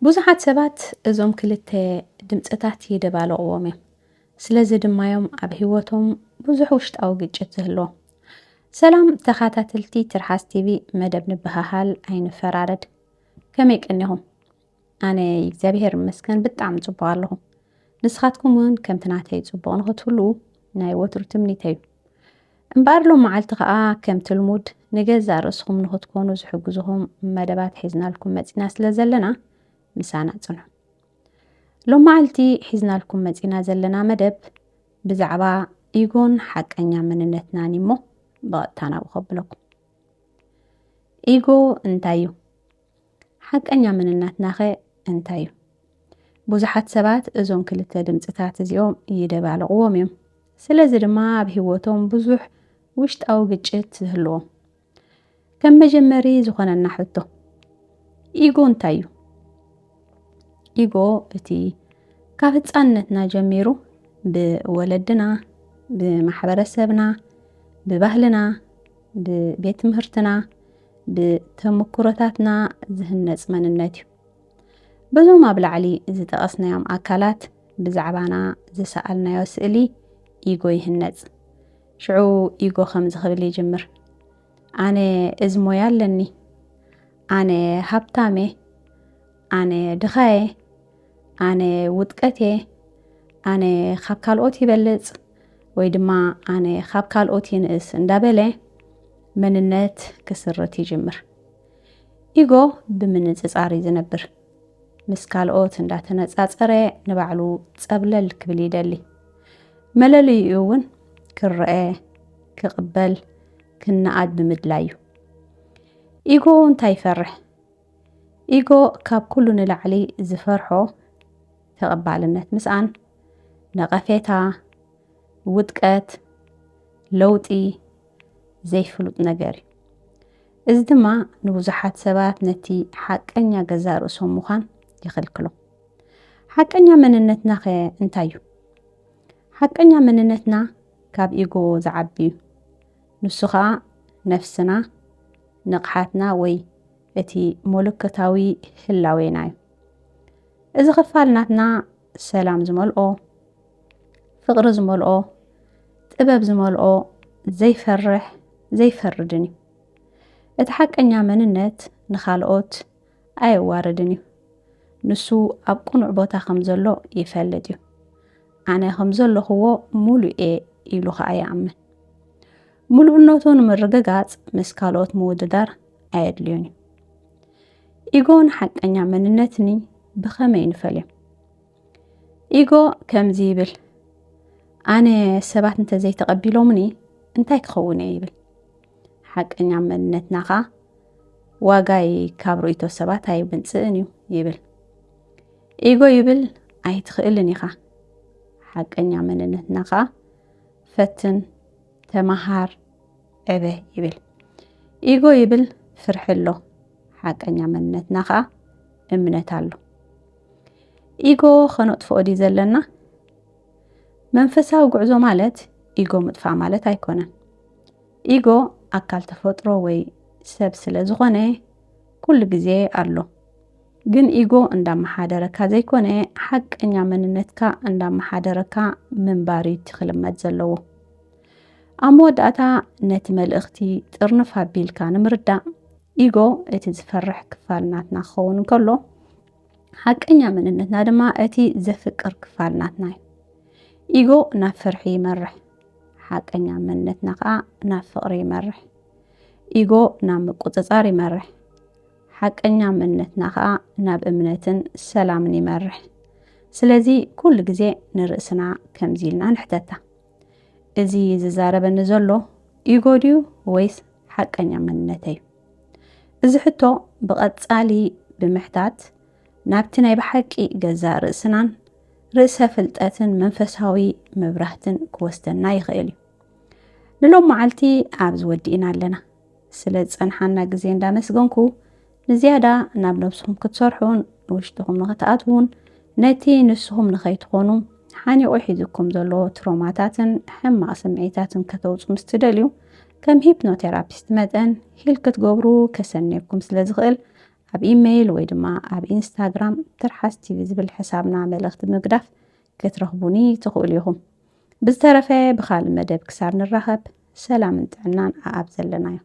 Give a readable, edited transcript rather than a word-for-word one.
ብዙሓት ሰባት እዞም ክልተ ድምፅታት ይደባለቕዎም እዮም። ስለዚ ድማ እዮም ኣብ ህይወቶም ብዙሕ ውሽጣዊ ግጭት ዝህልዎ። ሰላም ተኸታተልቲ ትርሓስ ቲቪ መደብ ንበሃሃል ኣይንፈራረድ። ከመይ ቀኒኹም? ኣነ እግዚኣብሔር ይመስገን ብጣዕሚ ጽቡቕ ኣለኹ። ንስኻትኩም እውን ከምቲ ናተይ ጽቡቕ ንኽትህሉ ናይ ወትሩ ትምኒተይ እዩ። እምበኣር ሎም መዓልቲ ከዓ ከምቲ ልሙድ ንገዛእ ርእስኹም ንኽትኮኑ ዝሕግዙኹም መደባት ሒዝናልኩም መፂና ስለ ዘለና ምሳና ጽንሑ። ሎም መዓልቲ ሒዝናልኩም መፂና ዘለና መደብ ብዛዕባ ኢጎን ሓቀኛ መንነትናን እሞ ብቐጥታ ናብኡ ኸብለኩም። ኢጎ እንታይ እዩ? ሓቀኛ መንነትና ኸ እንታይ እዩ? ብዙሓት ሰባት እዞም ክልተ ድምፅታት እዚኦም ይደባለቕዎም እዮም። ስለዚ ድማ ኣብ ህይወቶም ብዙሕ ውሽጣዊ ግጭት ዝህልዎም። ከም መጀመሪ ዝኾነና ሕቶ ኢጎ እንታይ እዩ? ኢጎ እቲ ካብ ህፃንነትና ጀሚሩ ብወለድና፣ ብማሕበረሰብና፣ ብባህልና፣ ብቤት ትምህርትና፣ ብተመክሮታትና ዝህነፅ መንነት እዩ። በዞም ኣብ ላዕሊ ዝጠቐስናዮም ኣካላት ብዛዕባና ዝሰኣልናዮ ስእሊ ኢጎ ይህነፅ። ሽዑ ኢጎ ከም ዝኽብል ይጅምር። ኣነ እዚ ሞያ ኣለኒ፣ ኣነ ሃብታሜ፣ ኣነ ድኻየ፣ ኣነ ውጥቀቴ፣ ኣነ ካብ ካልኦት ይበልፅ ወይ ድማ ኣነ ካብ ካልኦት ይንእስ እንዳበለ መንነት ክስርት ይጅምር። ኢጎ ብምንፅፃር እዩ ዝነብር። ምስ ካልኦት እንዳተነፃፀረ ንባዕሉ ፀብለል ክብል ይደሊ። መለለይኡ እውን ክርአ፣ ክቕበል፣ ክነኣድ ብምድላይ እዩ። ኢጎ እንታይ ይፈርሕ? ኢጎ ካብ ኩሉ ንላዕሊ ዝፈርሖ ተቐባልነት ምስኣን፣ ነቐፌታ፣ ውጥቀት፣ ለውጢ ዘይፍሉጥ ነገር እዩ። እዚ ድማ ንብዙሓት ሰባት ነቲ ሓቀኛ ገዛእ ርእሶም ምዃን ይኽልክሎም። ሓቀኛ መንነትና ኸ እንታይ እዩ? ሓቀኛ መንነትና ካብ ኢጎ ዝዓቢ እዩ። ንሱ ከዓ ነፍስና፣ ንቕሓትና ወይ እቲ ሞለከታዊ ህላዌና እዩ። እዚ ክፋልናትና ሰላም ዝመልኦ፣ ፍቕሪ ዝመልኦ፣ ጥበብ ዝመልኦ፣ ዘይፈርሕ ዘይፈርድን እዩ። እቲ ሓቀኛ መንነት ንኻልኦት ኣየዋርድን እዩ። ንሱ ኣብ ቁኑዕ ቦታ ከም ዘሎ ይፈልጥ እዩ። ኣነ ከም ዘለኽዎ ሙሉእ እየ ኢሉ ከዓ ይኣምን። ሙሉእነቱ ንምርግጋፅ ምስ ካልኦት ምውድዳር ኣየድልዮን እዩ። ኢጎን ሓቀኛ መንነትኒ ብኸመይ ንፈልዮም? ኢጎ ከምዚ ይብል፣ ኣነ ሰባት እንተዘይተቐቢሎምኒ እንታይ ክኸውን እየ ይብል። ሓቀኛ መንነትና ኸ ዋጋይ ካብ ርእይቶ ሰባት ኣይብንፅእን እዩ ይብል። ኢጎ ይብል ኣይትኽእልን ኢኻ። ሓቀኛ መንነትና ኸ ፈትን፣ ተመሃር፣ ዕበ ይብል። ኢጎ ይብል ፍርሒ ኣሎ። ሓቀኛ መንነትና ኸ እምነት ኣሎ። ኢጎ ኸነጥፍኦ ድዩ ዘለና? መንፈሳዊ ጉዕዞ ማለት ኢጎ ምጥፋእ ማለት ኣይኮነን። ኢጎ ኣካል ተፈጥሮ ወይ ሰብ ስለ ዝኾነ ኩሉ ግዜ ኣሎ። ግን ኢጎ እንዳመሓደረካ ዘይኮነ ሓቀኛ መንነትካ እንዳመሓደረካ ምንባር እቲ ክልመድ ዘለዎ። ኣብ መወዳእታ ነቲ መልእኽቲ ጥርንፍ ኣቢልካ ንምርዳእ ኢጎ እቲ ዝፈርሕ ክፋልናትና ክኸውን እንከሎ፣ ሓቀኛ መንነትና ድማ እቲ ዘፍቅር ክፋልናትና እዩ። ኢጎ ናብ ፍርሒ ይመርሕ፣ ሓቀኛ መንነትና ከዓ ናብ ፍቕሪ ይመርሕ። ኢጎ ናብ ምቁፅፃር ይመርሕ፣ ሓቀኛ መንነትና ከዓ ናብ እምነትን ሰላምን ይመርሕ። ስለዚ ኩሉ ግዜ ንርእስና ከምዚ ኢልና ንሕተታ፣ እዚ ዝዛረበኒ ዘሎ ኢጎ ድዩ ወይስ ሓቀኛ መንነት እዩ? እዚ ሕቶ ብቐፃሊ ብምሕታት ናብቲ ናይ ብሓቂ ገዛእ ርእስናን ርእሰ ፍልጠትን መንፈሳዊ መብራህትን ክወስደና ይኽእል እዩ። ንሎም መዓልቲ ኣብ ዝወዲእና ኣለና። ስለ ዝፀንሓና ግዜ እንዳመስገንኩ ንዝያዳ ናብ ነብስኹም ክትሰርሑን ውሽጥኹም ንኽትኣትውን ነቲ ንስኹም ንኸይትኾኑ ሓኒቑ ሒዝኩም ዘሎ ትሮማታትን ሕማቕ ስምዒታትን ከተውፁ ምስ ትደልዩ ከም ሂፕኖቴራፒስት መጠን ሂል ክትገብሩ ከሰነየኩም ስለ ዝኽእል ኣብ ኢሜይል ወይ ድማ ኣብ ኢንስታግራም ትርሓስ ቲቪ ዝብል ሕሳብና መልእኽቲ ምግዳፍ ክትረኽቡኒ ትኽእሉ ኢኹም። ብዝተረፈ ብኻልእ መደብ ክሳብ ንራኸብ ሰላምን ጥዕናን ኣብ ዘለናዮ